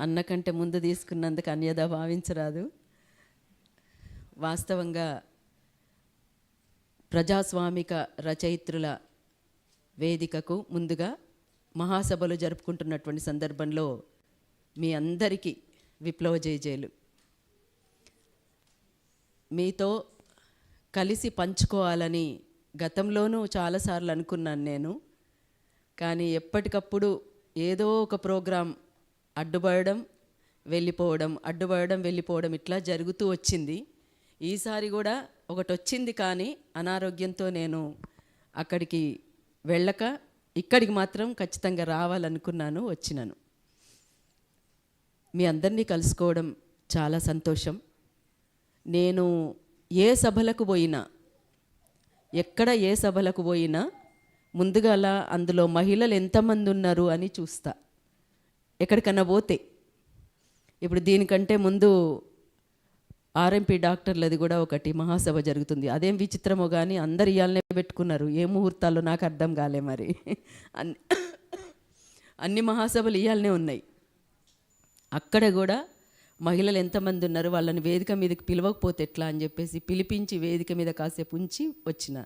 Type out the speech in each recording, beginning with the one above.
అన్నకంటే ముందు తీసుకున్నందుకు అన్యదా భావించరాదు. వాస్తవంగా ప్రజాస్వామిక రచయిత్రుల వేదికకు ముందుగా మహాసభలు జరుపుకుంటున్నటువంటి సందర్భంలో మీ అందరికీ విప్లవ జయజయలు. మీతో కలిసి పంచుకోవాలని గతంలోనూ చాలాసార్లు అనుకున్నాను నేను. కానీ ఎప్పటికప్పుడు ఏదో ఒక ప్రోగ్రాం అడ్డుపడడం వెళ్ళిపోవడం ఇట్లా జరుగుతూ వచ్చింది. ఈసారి కూడా ఒకటి వచ్చింది, కానీ అనారోగ్యంతో నేను అక్కడికి వెళ్ళక ఇక్కడికి మాత్రం ఖచ్చితంగా రావాలనుకున్నాను, వచ్చినాను. మీ అందరినీ కలుసుకోవడం చాలా సంతోషం. నేను ఏ సభలకు పోయినా, ఎక్కడ ఏ సభలకు పోయినా ముందుగా అలా అందులో మహిళలు ఎంతమంది ఉన్నారు అని చూస్తా. ఎక్కడికన్నా పోతే ఇప్పుడు దీనికంటే ముందు ఆర్ఎంపీ డాక్టర్లది కూడా ఒకటి మహాసభ జరుగుతుంది. అదేం విచిత్రమో కానీ అందరు ఇయాలనే పెట్టుకున్నారు. ఏ ముహూర్తాల్లో నాకు అర్థం కాలే. మరి అన్ని మహాసభలు ఇయాలనే ఉన్నాయి. అక్కడ కూడా మహిళలు ఎంతమంది ఉన్నారు, వాళ్ళని వేదిక మీదకి పిలవకపోతే ఎట్లా అని చెప్పేసి పిలిపించి వేదిక మీద కాసేపు ఉంచి వచ్చిన.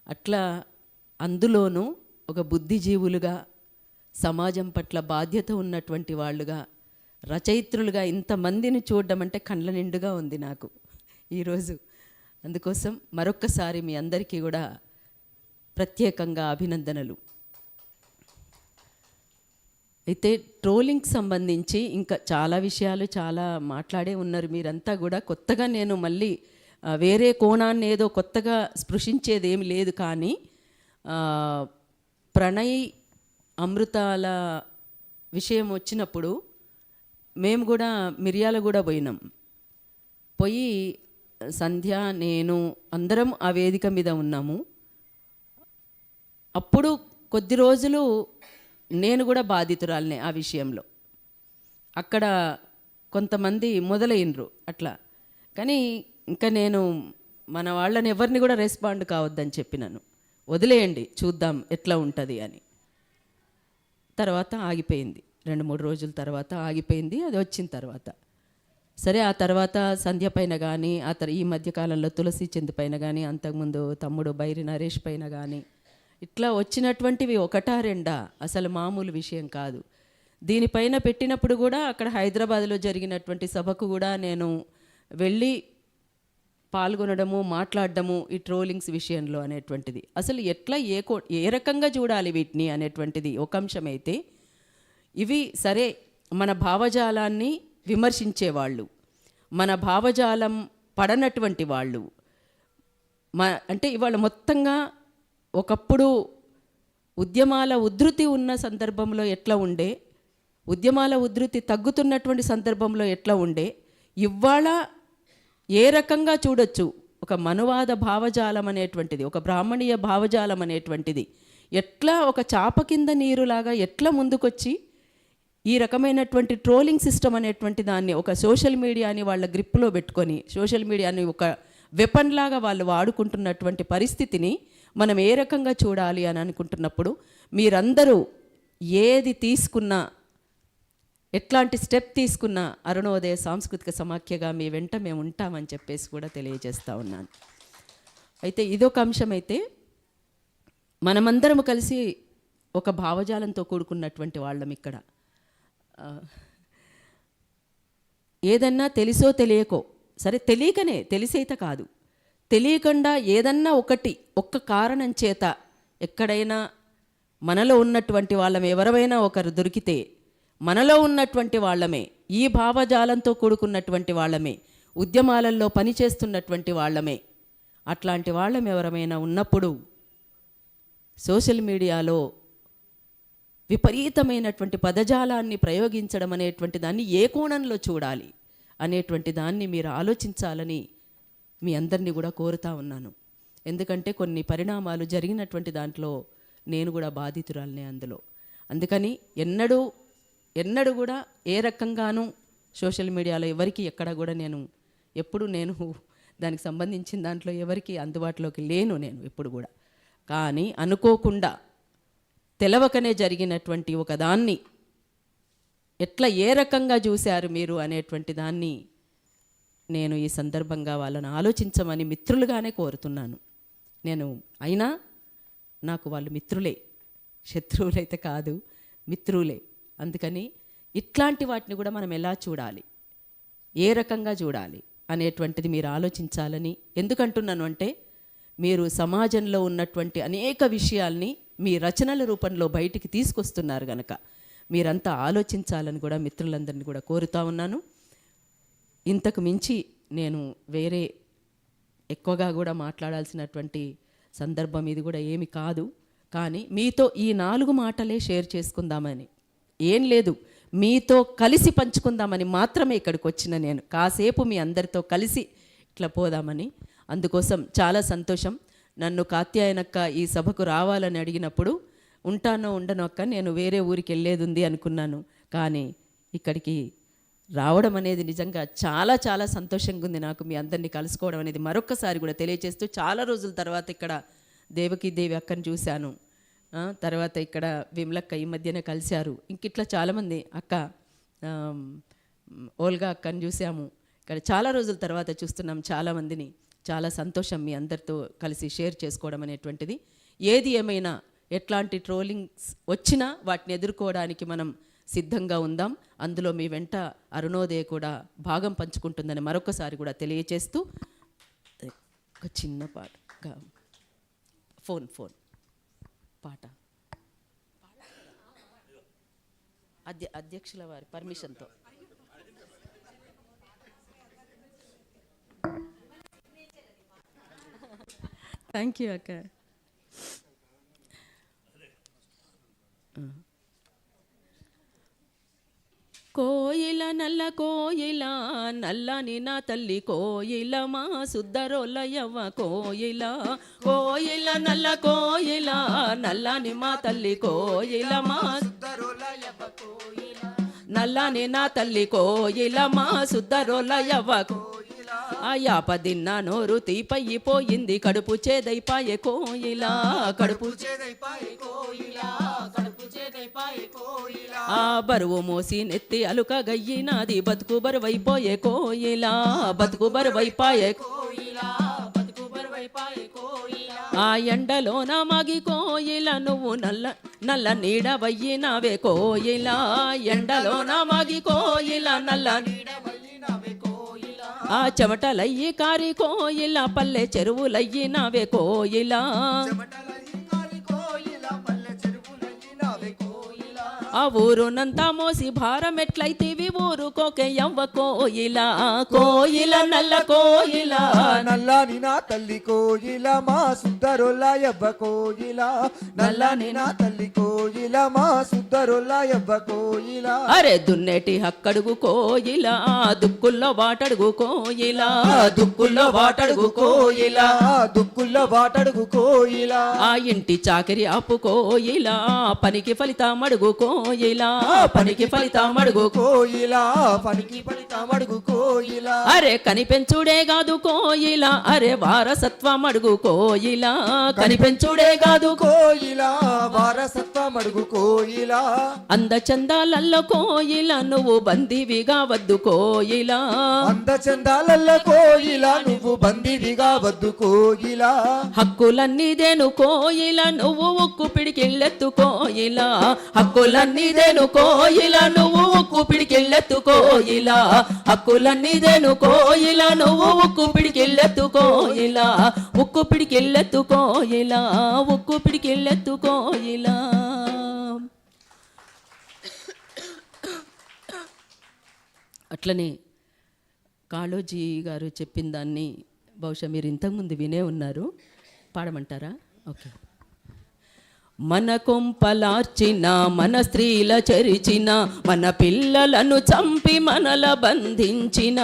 అట్లా అందులోనూ ఒక బుద్ధిజీవులుగా, సమాజం పట్ల బాధ్యత ఉన్నటువంటి వాళ్ళుగా, రచయిత్రులుగా ఇంతమందిని చూడడం అంటే కండ్ల నిండుగా ఉంది నాకు ఈరోజు. అందుకోసం మరొక్కసారి మీ అందరికీ కూడా ప్రత్యేకంగా అభినందనలు. అయితే ట్రోలింగ్కి సంబంధించి ఇంకా చాలా విషయాలు చాలా మాట్లాడే ఉన్నారు మీరంతా కూడా. కొత్తగా నేను మళ్ళీ వేరే కోణాన్ని ఏదో కొత్తగా స్పృశించేది ఏమి లేదు. కానీ ప్రణయ్ అమృతాల విషయం వచ్చినప్పుడు మేము కూడా మిర్యాలగూడ పోయినాం. పోయి సంధ్య, నేను అందరం ఆ వేదిక మీద ఉన్నాము. అప్పుడు కొద్ది రోజులు నేను కూడా బాధితురాలనే ఆ విషయంలో. అక్కడ కొంతమంది మొదలైనరు అట్లా. కానీ ఇంకా నేను మన వాళ్ళని ఎవరిని కూడా రెస్పాండ్ కావద్దని చెప్పినాను. వదిలేయండి, చూద్దాం ఎట్లా ఉంటుంది అని. తర్వాత ఆగిపోయింది. 2-3 రోజుల తర్వాత ఆగిపోయింది. అది వచ్చిన తర్వాత సరే. ఆ తర్వాత సంధ్య పైన కానీ, ఈ మధ్యకాలంలో తులసి చంద్ పైన కానీ, అంతకుముందు తమ్ముడు బైరి నరేష్ పైన కానీ ఇట్లా వచ్చినటువంటివి ఒకటా రెండా, అసలు మామూలు విషయం కాదు. దీనిపైన పెట్టినప్పుడు కూడా అక్కడ హైదరాబాద్లో జరిగినటువంటి సభకు కూడా నేను వెళ్ళి పాల్గొనడము, మాట్లాడడము ఈ ట్రోలింగ్స్ విషయంలో అనేటువంటిది. అసలు ఎట్లా ఏ రకంగా చూడాలి వీటిని అనేటువంటిది ఒక అంశమైతే, ఇవి సరే మన భావజాలాన్ని విమర్శించేవాళ్ళు, మన భావజాలం పడనటువంటి వాళ్ళు, అంటే ఇవాళ మొత్తంగా ఒకప్పుడు ఉద్యమాల ఉధృతి ఉన్న సందర్భంలో ఎట్లా ఉండే, ఉద్యమాల ఉధృతి తగ్గుతున్నటువంటి సందర్భంలో ఎట్లా ఉండే, ఇవాళ ఏ రకంగా చూడొచ్చు. ఒక మనువాద భావజాలం అనేటువంటిది, ఒక బ్రాహ్మణీయ భావజాలం అనేటువంటిది ఎట్లా ఒక చాప కింద నీరులాగా ఎట్లా ముందుకొచ్చి ఈ రకమైనటువంటి ట్రోలింగ్ సిస్టమ్ అనేటువంటి దాన్ని, ఒక సోషల్ మీడియాని వాళ్ళ గ్రిప్లో పెట్టుకొని, సోషల్ మీడియాని ఒక వెపన్ లాగా వాళ్ళు వాడుకుంటున్నటువంటి పరిస్థితిని మనం ఏ రకంగా చూడాలి అని అనుకుంటున్నప్పుడు, మీరందరూ ఏది తీసుకున్నా, ఎట్లాంటి స్టెప్ తీసుకున్నా అరుణోదయ సాంస్కృతిక సమాఖ్యగా మీ వెంట మేము ఉంటామని చెప్పేసి కూడా తెలియజేస్తూ ఉన్నాను. అయితే ఇదొక అంశం. అయితే మనమందరం కలిసి ఒక భావజాలంతో కూడుకున్నటువంటి వాళ్ళం. ఇక్కడ ఏదన్నా తెలుసో తెలియకో, సరే తెలియకనే, తెలిసైతే కాదు, తెలియకుండా ఏదన్నా ఒక్క కారణం చేత ఎక్కడైనా మనలో ఉన్నటువంటి వాళ్ళం ఎవరైనా ఒకరు దొరికితే, మనలో ఉన్నటువంటి వాళ్ళమే, ఈ భావజాలంతో కూడుకున్నటువంటి వాళ్ళమే, ఉద్యమాలలో పనిచేస్తున్నటువంటి వాళ్ళమే, అట్లాంటి వాళ్ళం ఎవరైనా ఉన్నప్పుడు సోషల్ మీడియాలో విపరీతమైనటువంటి పదజాలాన్ని ప్రయోగించడం అనేటువంటి దాన్ని ఏ కోణంలో చూడాలి అనేటువంటి దాన్ని మీరు ఆలోచించాలని మీ అందరినీ కూడా కోరుతా ఉన్నాను. ఎందుకంటే కొన్ని పరిణామాలు జరిగినటువంటి దాంట్లో నేను కూడా బాధితురాలనే అందులో. అందుకని ఎన్నడూ కూడా ఏ రకంగానూ సోషల్ మీడియాలో ఎవరికి ఎక్కడ కూడా నేను దానికి సంబంధించిన దాంట్లో ఎవరికి అందుబాటులోకి లేను నేను ఎప్పుడు కూడా. కానీ అనుకోకుండా తెలవకనే జరిగినటువంటి ఒకదాన్ని ఎట్లా ఏ రకంగా చూశారు మీరు అనేటువంటి దాన్ని నేను ఈ సందర్భంగా వాళ్ళని ఆలోచించమని మిత్రులుగానే కోరుతున్నాను. నేను అయినా నాకు వాళ్ళు మిత్రులే, శత్రువులైతే కాదు, మిత్రులే. అందుకని ఇట్లాంటి వాటిని కూడా మనం ఎలా చూడాలి, ఏ రకంగా చూడాలి అనేటువంటిది మీరు ఆలోచించాలని ఎందుకంటున్నాను అంటే, మీరు సమాజంలో ఉన్నటువంటి అనేక విషయాల్ని మీ రచనల రూపంలో బయటికి తీసుకొస్తున్నారు కనుక మీరంతా ఆలోచించాలని కూడా మిత్రులందరినీ కూడా కోరుతా ఉన్నాను. ఇంతకు మించి నేను వేరే ఎక్కువగా కూడా మాట్లాడాల్సినటువంటి సందర్భం ఇది కూడా ఏమి కాదు. కానీ మీతో ఈ 4 మాటలే షేర్ చేసుకుందామని, ఏం లేదు, మీతో కలిసి పంచుకుందామని మాత్రమే ఇక్కడికి వచ్చిన నేను. కాసేపు మీ అందరితో కలిసి ఇట్లా పోదామని. అందుకోసం చాలా సంతోషం. నన్ను కాత్యాయనక్క ఈ సభకు రావాలని అడిగినప్పుడు ఉంటానో ఉండనో అక్క, నేను వేరే ఊరికి వెళ్ళేది ఉంది అనుకున్నాను. కానీ ఇక్కడికి రావడం అనేది నిజంగా చాలా చాలా సంతోషంగా ఉంది నాకు. మీ అందరినీ కలుసుకోవడం అనేది మరొక్కసారి కూడా తెలియజేస్తూ, చాలా రోజుల తర్వాత ఇక్కడ దేవకీదేవి అక్కని చూశాను. తర్వాత ఇక్కడ విమలక్క ఈ మధ్యనే కలిశారు. ఇంకిట్లా చాలామంది అక్క, ఓల్గా అక్కని చూసాము. ఇక్కడ చాలా రోజుల తర్వాత చూస్తున్నాం చాలామందిని. చాలా సంతోషం మీ అందరితో కలిసి షేర్ చేసుకోవడం అనేటువంటిది. ఏది ఏమైనా ఎట్లాంటి ట్రోలింగ్స్ వచ్చినా వాటిని ఎదుర్కోవడానికి మనం సిద్ధంగా ఉందాం. అందులో మీ వెంట అరుణోదయ కూడా భాగం పంచుకుంటుందని మరొకసారి కూడా తెలియచేస్తూ, ఒక చిన్న పాట, ఫోన్ పాట అధ్యక్షుల వారి పర్మిషన్తో. థ్యాంక్ యూ అక్క. కోయిల నల్ల కోయిల నల్లని నా తల్లి కోయిల మా సుద్దరోలయవ్వ కోయిల. కోయిల నల్ల కోయిల నల్లని మా తల్లి కోయిల మా సుద్దరోలయవ్వ కోయిల. నల్లని నా తల్లి కోయిల మా సుద్దరోలయవ్వ కోయిల. ఆయా పదిన్న నోరు తీపయ్యిపోయింది, కడుపు చేదైపాయే కోయిల. కడుపు చేదైపాయే కోయిల, కడుపు చేదైపాయే కోయిల. ఆ బరువు మోసి నెత్తి అలుక గయ్యినాది, బతుకు బరువైపోయే కోయిల. బతుకు బరువైపాయే కోయిల, బతుకు బరువైపాయే కోయిల. ఆ ఎండలోన మగి కోయిల నువ్వు నల్ల నల్ల నీడవయ్యినావే కోయిల. ఎండలోన మగి కోయిల నల్ల నీడవయ్యినావే కోయిల. ఆ చెమటలయ్యి కారి కోయిల పల్లె చెరువులయ్యినావే కోయిల. ఆ ఊరునంతా మోసి భారం ఎట్లయితేవి ఊరుకోకే యవ్వ కోయిల. కోయిల నల్ల కోయిల నల్లని నా తల్లి కోయిల మా సుద్దరులయవ్వ కోయిల. నల్లని నా తల్లి కోయిల మా సుద్దరులయవ్వ కోయిల. అరే దున్నేటి హక్కడుగు కోయిల, దుక్కుల్లో వాటడుగు కోయిల. దుక్కుల్లో వాటడుగు కోయిల, దుక్కుల్లో వాటడుగు కోయిల. ఆ ఇంటి చాకరి ఆపు కోయిల, పనికి ఫలితం అడుగు కోయిల. పనికి ఫలితం అడుగు కోయిల, పనికి ఫలితం అడుగు కోయిల. అరే కనిపెంచుడే కాదు కోయిల, అరే వారసత్వం అడుగు కోయిల. కనిపెంచుడే కాదు కోయిల, వారసత్వం అడుగు కోయిల. అందచందాలల్ల కోయిల నువ్వు బందీవిగా వద్దు కోయిల. అందచందాలల్ల కోయిల నువ్వు బందీవిగా వద్దు కోయిల. హక్కులన్నీదేను కోయిల నువ్వు ఉక్కు పిడికిళ్ళెత్తు కోయిల. హక్కులన్నీదేను కోయిల నువ్వు ఉక్కు పిడికిళ్ళెత్తు కోయిల. హక్కులన్నీదేను కోయిల నువ్వు ఉక్కు పిడికిళ్ళెత్తు కోయిల. ఉక్కు పిడికిళ్ళెత్తు కోయిల, ఉక్కు పిడికిళ్ళెత్తు కోయిల. అట్లనే కాళోజీ గారు చెప్పిన దాన్ని బహుశా మీరు ఇంతకుముందు వినే ఉన్నారు. పాడమంటారా? ఓకే. మన కొంపలార్చిన మన స్త్రీల చరిచిన, మన పిల్లలను చంపి మనల బంధించిన.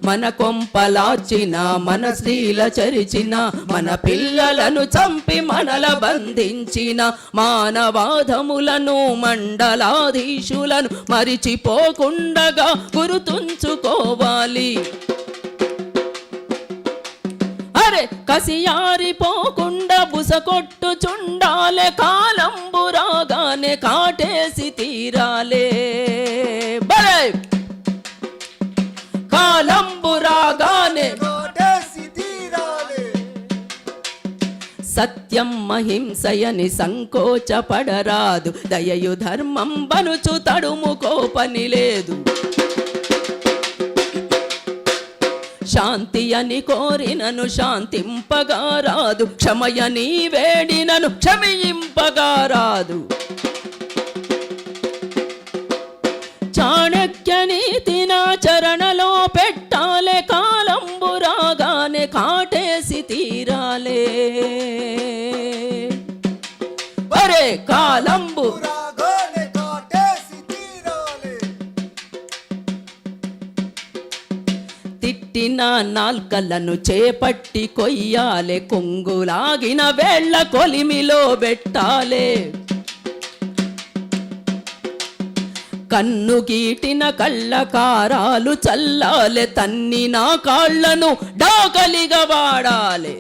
మన కొంపలార్చిన మన స్త్రీల చరిచిన, మన పిల్లలను చంపి మనల బంధించిన. మానవాధములను మండలాధీశులను మరిచిపోకుండగా గుర్తుంచుకోవాలి. అరే కసియారిపోకుండా బుస కొట్టుచుండాలే కాలంబు రాగానే కాటేసి తీరాలే బలే కాలంబు రాగానే కాటేసి తీరాలే. సత్యం అహింసయని సంకోచపడరాదు దయయు ధర్మం బనుచు తడుముకో పని లేదు శాంతి అని కోరినను శాంతింపగా రాదు క్షమయని వేడినను క్షమింపగా రాదు చాణక్య నీతినాచరణలో పెట్టాలే కాలంబు రాగానే కాటేసి తీరాలే ఒరే కాలంబు రాగానే కాటేసి తీరాలే. తిట్టిన నాల్కలను చేపట్టి కొయ్యాలే కొంగులాగిన వేళ్ళ కొలిమిలో పెట్టాలే కన్ను గీటిన కళ్ళకారాలు చల్లాలే తన్నిన కాళ్లను డాకలిగా వాడాలే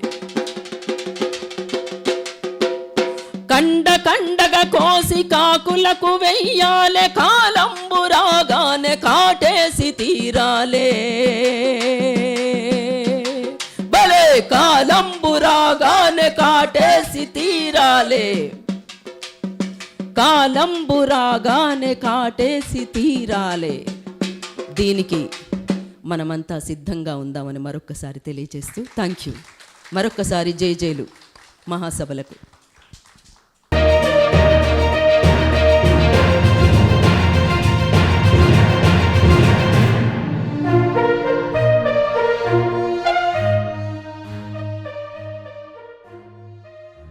కండగా కోసి కాకులకు వెయ్యాలే కాలంబు రాగానే కాటేసి తీరాలే భలే కాలంబు రాగానే కాటేసి తీరాలే కాలంబు రాగానే కాటేసి తీరాలే. దీనికి మనమంతా సిద్ధంగా ఉందామని మరొక్కసారి తెలియజేస్తూ థ్యాంక్ యూ. మరొక్కసారి జై జైలు మహాసభలకు.